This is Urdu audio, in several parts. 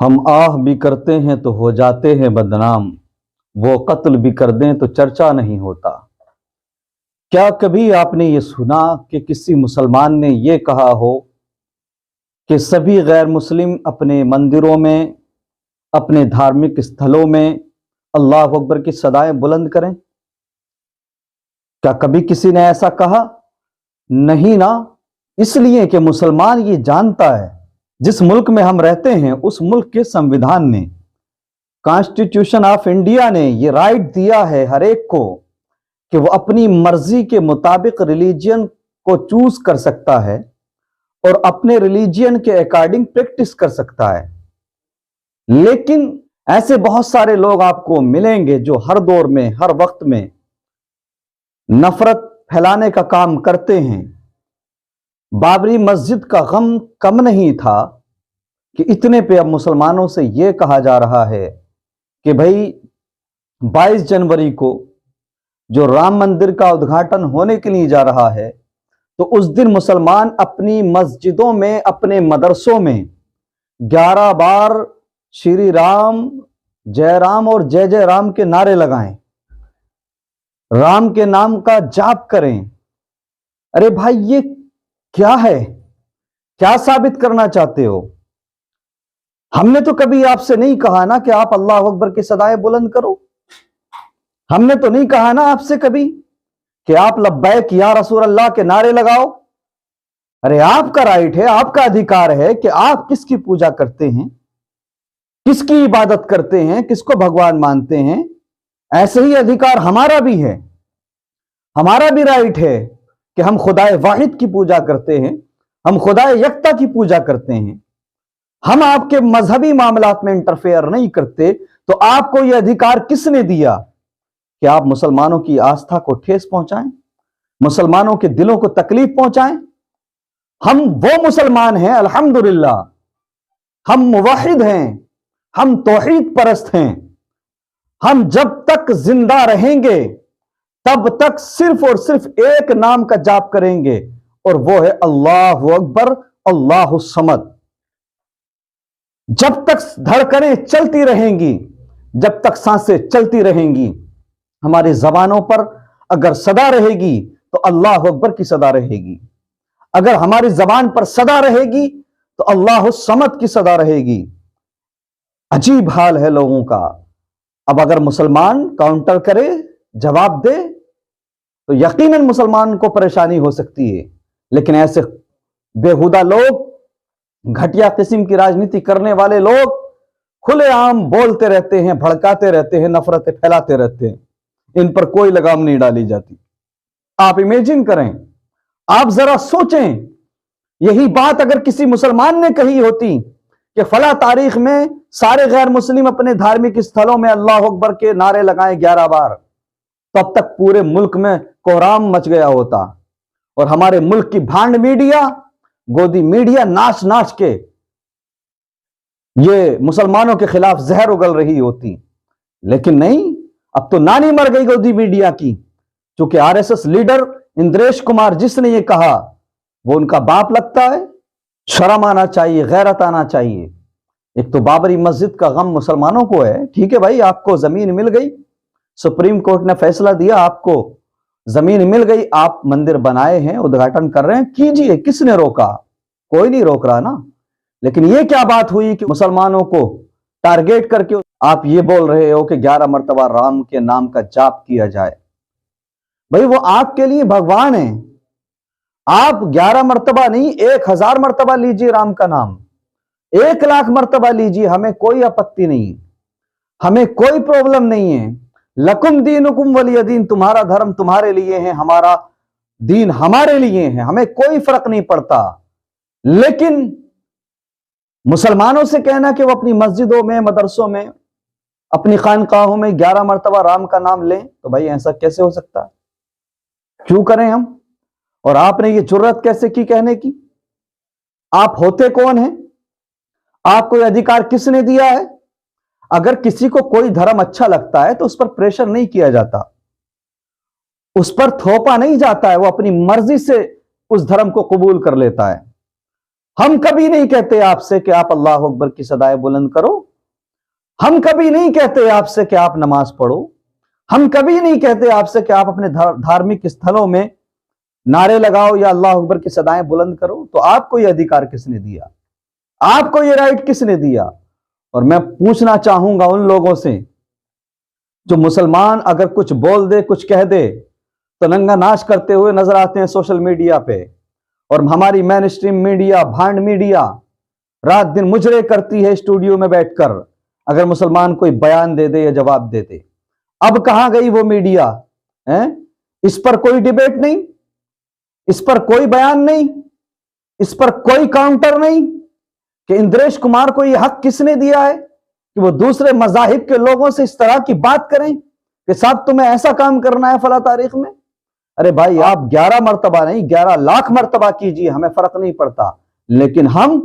ہم آہ بھی کرتے ہیں تو ہو جاتے ہیں بدنام، وہ قتل بھی کر دیں تو چرچا نہیں ہوتا۔ کیا کبھی آپ نے یہ سنا کہ کسی مسلمان نے یہ کہا ہو کہ سبھی غیر مسلم اپنے مندروں میں، اپنے دھارمک استھلوں میں اللہ اکبر کی صدائیں بلند کریں؟ کیا کبھی کسی نے ایسا کہا؟ نہیں نا۔ اس لیے کہ مسلمان یہ جانتا ہے جس ملک میں ہم رہتے ہیں اس ملک کے سنویدھان نے، کانسٹیٹیوشن آف انڈیا نے یہ رائٹ دیا ہے ہر ایک کو کہ وہ اپنی مرضی کے مطابق ریلیجین کو چوز کر سکتا ہے اور اپنے ریلیجین کے اکارڈنگ پریکٹس کر سکتا ہے۔ لیکن ایسے بہت سارے لوگ آپ کو ملیں گے جو ہر دور میں، ہر وقت میں نفرت پھیلانے کا کام کرتے ہیں۔ بابری مسجد کا غم کم نہیں تھا کہ اتنے پہ اب مسلمانوں سے یہ کہا جا رہا ہے کہ بھائی 22 جنوری کو جو رام مندر کا ادگھاٹن ہونے کے لیے جا رہا ہے تو اس دن مسلمان اپنی مسجدوں میں، اپنے مدرسوں میں 11 بار شری رام، جے رام اور جے جے رام کے نعرے لگائیں، رام کے نام کا جاپ کریں۔ ارے بھائی یہ کیا ہے؟ کیا ثابت کرنا چاہتے ہو؟ ہم نے تو کبھی آپ سے نہیں کہا نا کہ آپ اللہ اکبر کی صدائیں بلند کرو۔ ہم نے تو نہیں کہا نا آپ سے کبھی کہ آپ لبیک یا رسول اللہ کے نعرے لگاؤ۔ ارے آپ کا رائٹ ہے، آپ کا ادھیکار ہے کہ آپ کس کی پوجا کرتے ہیں، کس کی عبادت کرتے ہیں، کس کو بھگوان مانتے ہیں۔ ایسے ہی ادھیکار ہمارا بھی ہے، ہمارا بھی رائٹ ہے کہ ہم خدائے واحد کی پوجا کرتے ہیں، ہم خدائے یکتا کی پوجا کرتے ہیں۔ ہم آپ کے مذہبی معاملات میں انٹرفیئر نہیں کرتے، تو آپ کو یہ ادھیکار کس نے دیا کہ آپ مسلمانوں کی آستھا کو ٹھیس پہنچائیں، مسلمانوں کے دلوں کو تکلیف پہنچائیں؟ ہم وہ مسلمان ہیں الحمدللہ، ہم موحد ہیں، ہم توحید پرست ہیں۔ ہم جب تک زندہ رہیں گے تب تک صرف اور صرف ایک نام کا جاپ کریں گے، اور وہ ہے اللہ اکبر، اللہ الصمد۔ جب تک دھڑکنیں چلتی رہیں گی، جب تک سانسیں چلتی رہیں گی، ہماری زبانوں پر اگر صدا رہے گی تو اللہ اکبر کی صدا رہے گی، اگر ہماری زبان پر صدا رہے گی تو اللہ الصمد کی صدا رہے گی۔ عجیب حال ہے لوگوں کا۔ اب اگر مسلمان کاؤنٹر کرے، جواب دے، تو یقیناً مسلمان کو پریشانی ہو سکتی ہے، لیکن ایسے بےہودہ لوگ، گھٹیا قسم کی راجنیتی کرنے والے لوگ کھلے عام بولتے رہتے ہیں، بھڑکاتے رہتے ہیں، نفرتیں پھیلاتے رہتے ہیں، ان پر کوئی لگام نہیں ڈالی جاتی۔ آپ امیجن کریں، آپ ذرا سوچیں، یہی بات اگر کسی مسلمان نے کہی ہوتی کہ فلاں تاریخ میں سارے غیر مسلم اپنے دھارمک استھلوں میں اللہ اکبر کے نعرے لگائیں 11 بار، تب تک پورے ملک میں کوہرام مچ گیا ہوتا، اور ہمارے ملک کی بھانڈ میڈیا، گودی میڈیا ناچ ناچ کے یہ مسلمانوں کے خلاف زہر اگل رہی ہوتی۔ لیکن نہیں، اب تو نانی مر گئی گودی میڈیا کی، چونکہ RSS لیڈر اندریش کمار جس نے یہ کہا وہ ان کا باپ لگتا ہے۔ شرم آنا چاہیے، غیرت آنا چاہیے۔ ایک تو بابری مسجد کا غم مسلمانوں کو ہے، ٹھیک ہے بھائی، آپ کو زمین مل گئی، سپریم کورٹ نے فیصلہ دیا، آپ کو زمین مل گئی، آپ مندر بنائے ہیں، ادگھاٹن کر رہے ہیں، کیجئے، کس نے روکا؟ کوئی نہیں روک رہا نا۔ لیکن یہ کیا بات ہوئی کہ مسلمانوں کو ٹارگیٹ کر کے آپ یہ بول رہے ہو کہ 11 مرتبہ رام کے نام کا جاپ کیا جائے؟ بھائی وہ آپ کے لیے بھگوان ہیں، آپ 11 مرتبہ نہیں، 1000 مرتبہ لیجئے رام کا نام، 1,00,000 مرتبہ لیجئے، ہمیں کوئی اپتی نہیں، ہمیں کوئی پرابلم نہیں ہے۔ لکم دینکم ولی دین، تمہارا دھرم تمہارے لیے ہے، ہمارا دین ہمارے لیے ہے، ہمیں کوئی فرق نہیں پڑتا۔ لیکن مسلمانوں سے کہنا کہ وہ اپنی مسجدوں میں، مدرسوں میں، اپنی خانقاہوں میں 11 مرتبہ رام کا نام لیں، تو بھائی ایسا کیسے ہو سکتا ہے؟ کیوں کریں ہم؟ اور آپ نے یہ جرات کیسے کی کہنے کی؟ آپ ہوتے کون ہیں؟ آپ کو یہ ادھیکار کس نے دیا ہے؟ اگر کسی کو کوئی دھرم اچھا لگتا ہے تو اس پر پریشر نہیں کیا جاتا، اس پر تھوپا نہیں جاتا ہے، وہ اپنی مرضی سے اس دھرم کو قبول کر لیتا ہے۔ ہم کبھی نہیں کہتے آپ سے کہ آپ اللہ اکبر کی صدائے بلند کرو، ہم کبھی نہیں کہتے آپ سے کہ آپ نماز پڑھو، ہم کبھی نہیں کہتے آپ سے کہ آپ اپنے دھارمک استھلوں میں نعرے لگاؤ یا اللہ اکبر کی صدائیں بلند کرو۔ تو آپ کو یہ ادھیکار کس نے دیا؟ آپ کو یہ رائٹ کس نے دیا؟ اور میں پوچھنا چاہوں گا ان لوگوں سے جو مسلمان اگر کچھ بول دے، کچھ کہہ دے تو ننگا ناچ کرتے ہوئے نظر آتے ہیں سوشل میڈیا پہ، اور ہماری مین اسٹریم میڈیا، بھانڈ میڈیا رات دن مجرے کرتی ہے اسٹوڈیو میں بیٹھ کر اگر مسلمان کوئی بیان دے دے یا جواب دے دے۔ اب کہاں گئی وہ میڈیا؟ اس پر کوئی ڈیبیٹ نہیں، اس پر کوئی بیان نہیں، اس پر کوئی کاؤنٹر نہیں کہ اندریش کمار کو یہ حق کس نے دیا ہے کہ وہ دوسرے مذاہب کے لوگوں سے اس طرح کی بات کریں کہ صاحب تمہیں ایسا کام کرنا ہے فلاں تاریخ میں؟ ارے بھائی آپ 11 مرتبہ نہیں 11 لاکھ مرتبہ کیجیے، ہمیں فرق نہیں پڑتا، لیکن ہم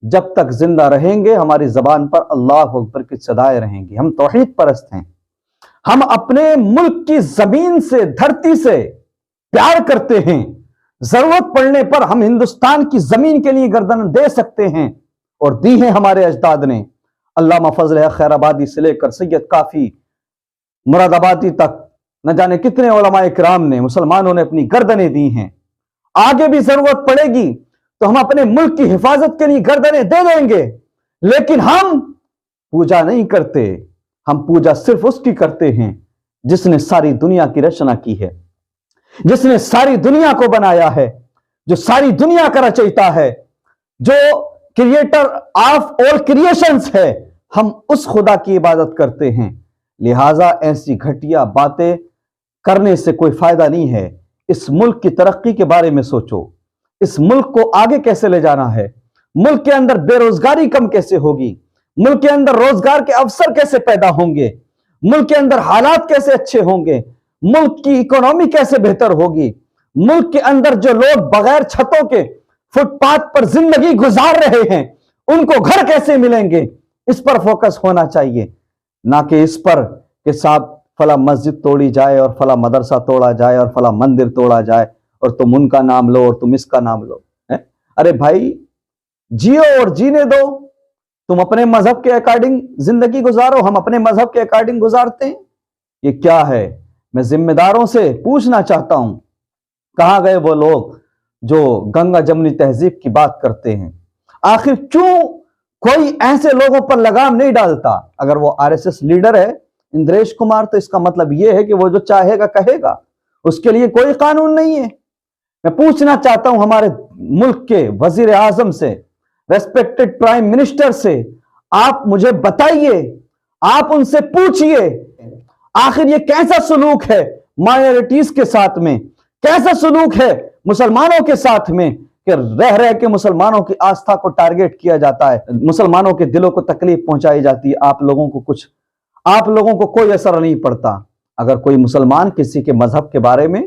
جب تک زندہ رہیں گے ہماری زبان پر اللہ اکبر کی صدائیں رہیں گی۔ ہم توحید پرست ہیں، ہم اپنے ملک کی زمین سے، دھرتی سے پیار کرتے ہیں، ضرورت پڑنے پر ہم ہندوستان کی زمین کے لیے گردن دے سکتے ہیں، اور دی ہیں ہمارے اجداد نے۔ علامہ فضل حق خیر آبادی سے لے کر سید کافی مراد آبادی تک نہ جانے کتنے علماء اکرام نے، مسلمانوں نے اپنی گردنیں دی ہیں۔ آگے بھی ضرورت پڑے گی تو ہم اپنے ملک کی حفاظت کے لیے گردنیں دے دیں گے، لیکن ہم پوجا نہیں کرتے، ہم پوجا صرف اس کی کرتے ہیں جس نے ساری دنیا کی رچنا کی ہے، جس نے ساری دنیا کو بنایا ہے، جو ساری دنیا کا رچیتا ہے، جو کریٹر آف آل کریشنز ہے۔ ہم اس خدا کی عبادت کرتے ہیں، لہٰذا ایسی گھٹیا باتیں کرنے سے کوئی فائدہ نہیں ہے۔ اس ملک کی ترقی کے بارے میں سوچو، اس ملک کو آگے کیسے لے جانا ہے، ملک کے اندر بے روزگاری کم کیسے ہوگی، ملک کے اندر روزگار کے اوسر کیسے پیدا ہوں گے، ملک کے اندر حالات کیسے اچھے ہوں گے، ملک کی اکانومی کیسے بہتر ہوگی، ملک کے اندر جو لوگ بغیر چھتوں کے فٹ پاتھ پر زندگی گزار رہے ہیں ان کو گھر کیسے ملیں گے، اس پر فوکس ہونا چاہیے، نہ کہ اس پر کہ صاحب فلاں مسجد توڑی جائے اور فلاں مدرسہ توڑا جائے اور فلاں مندر توڑا جائے اور تم ان کا نام لو اور تم اس کا نام لو۔ ارے بھائی جیو اور جینے دو، تم اپنے مذہب کے اکارڈنگ زندگی گزارو، ہم اپنے مذہب کے اکارڈنگ گزارتے ہیں۔ یہ کیا ہے؟ میں ذمہ داروں سے پوچھنا چاہتا ہوں، کہاں گئے وہ لوگ جو گنگا جمنی تہذیب کی بات کرتے ہیں؟ آخر کیوں کوئی ایسے لوگوں پر لگام نہیں ڈالتا؟ اگر وہ RSS لیڈر ہے اندریش کمار تو اس کا مطلب یہ ہے کہ وہ جو چاہے گا کہے گا، اس کے لیے کوئی قانون نہیں ہے۔ میں پوچھنا چاہتا ہوں ہمارے ملک کے وزیر اعظم سے، ریسپیکٹڈ پرائم منسٹر سے، آپ مجھے بتائیے، آپ ان سے پوچھئے آخر یہ کیسا سلوک ہے مائنورٹیز کے ساتھ میں، کیسا سلوک ہے مسلمانوں کے ساتھ میں کہ رہ کے مسلمانوں کی آستھا کو ٹارگٹ کیا جاتا ہے، مسلمانوں کے دلوں کو تکلیف پہنچائی جاتی ہے، آپ لوگوں کو کوئی اثر نہیں پڑتا۔ اگر کوئی مسلمان کسی کے مذہب کے بارے میں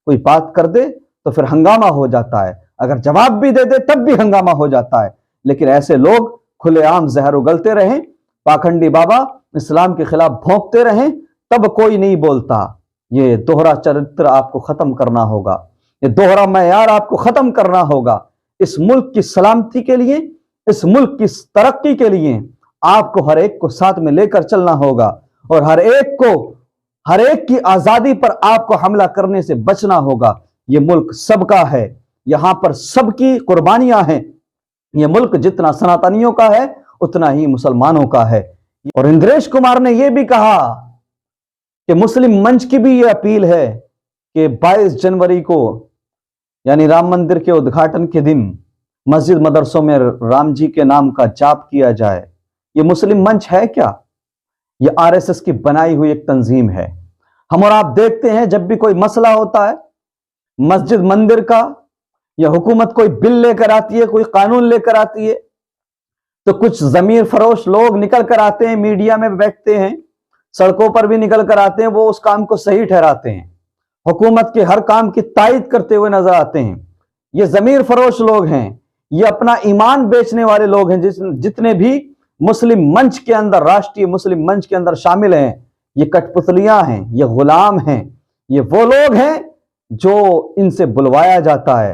کوئی بات کر دے تو پھر ہنگامہ ہو جاتا ہے، اگر جواب بھی دے دے تب بھی ہنگامہ ہو جاتا ہے، لیکن ایسے لوگ کھلے عام زہر اگلتے رہیں، پاکھنڈی بابا اسلام کے خلاف بھونکتے رہیں، تب کوئی نہیں بولتا۔ یہ دوہرا چرتر آپ کو ختم کرنا ہوگا، یہ دوہرا معیار آپ کو ختم کرنا ہوگا۔ اس ملک کی سلامتی کے لیے، اس ملک کی ترقی کے لیے آپ کو ہر ایک کو ساتھ میں لے کر چلنا ہوگا، اور ہر ایک کی آزادی پر آپ کو حملہ کرنے سے بچنا ہوگا۔ یہ ملک سب کا ہے، یہاں پر سب کی قربانیاں ہیں، یہ ملک جتنا سناتنیوں کا ہے اتنا ہی مسلمانوں کا ہے۔ اور اندریش کمار نے یہ بھی کہا کہ مسلم منچ کی بھی یہ اپیل ہے کہ 22 جنوری کو یعنی رام مندر کے ادگھاٹن کے دن مسجد مدرسوں میں رام جی کے نام کا جاپ کیا جائے۔ یہ مسلم منچ ہے کیا؟ یہ RSS کی بنائی ہوئی ایک تنظیم ہے۔ ہم اور آپ دیکھتے ہیں جب بھی کوئی مسئلہ ہوتا ہے مسجد مندر کا، یا حکومت کوئی بل لے کر آتی ہے، کوئی قانون لے کر آتی ہے، تو کچھ ضمیر فروش لوگ نکل کر آتے ہیں، میڈیا میں بیٹھتے ہیں، سڑکوں پر بھی نکل کر آتے ہیں، وہ اس کام کو صحیح ٹھہراتے ہیں، حکومت کے ہر کام کی تائید کرتے ہوئے نظر آتے ہیں۔ یہ ضمیر فروش لوگ ہیں، یہ اپنا ایمان بیچنے والے لوگ ہیں، جتنے بھی مسلم منچ کے اندر، راشٹریہ مسلم منچ کے اندر شامل ہیں، یہ کٹ پتلیاں ہیں، یہ غلام ہیں، یہ وہ لوگ ہیں جو ان سے بلوایا جاتا ہے،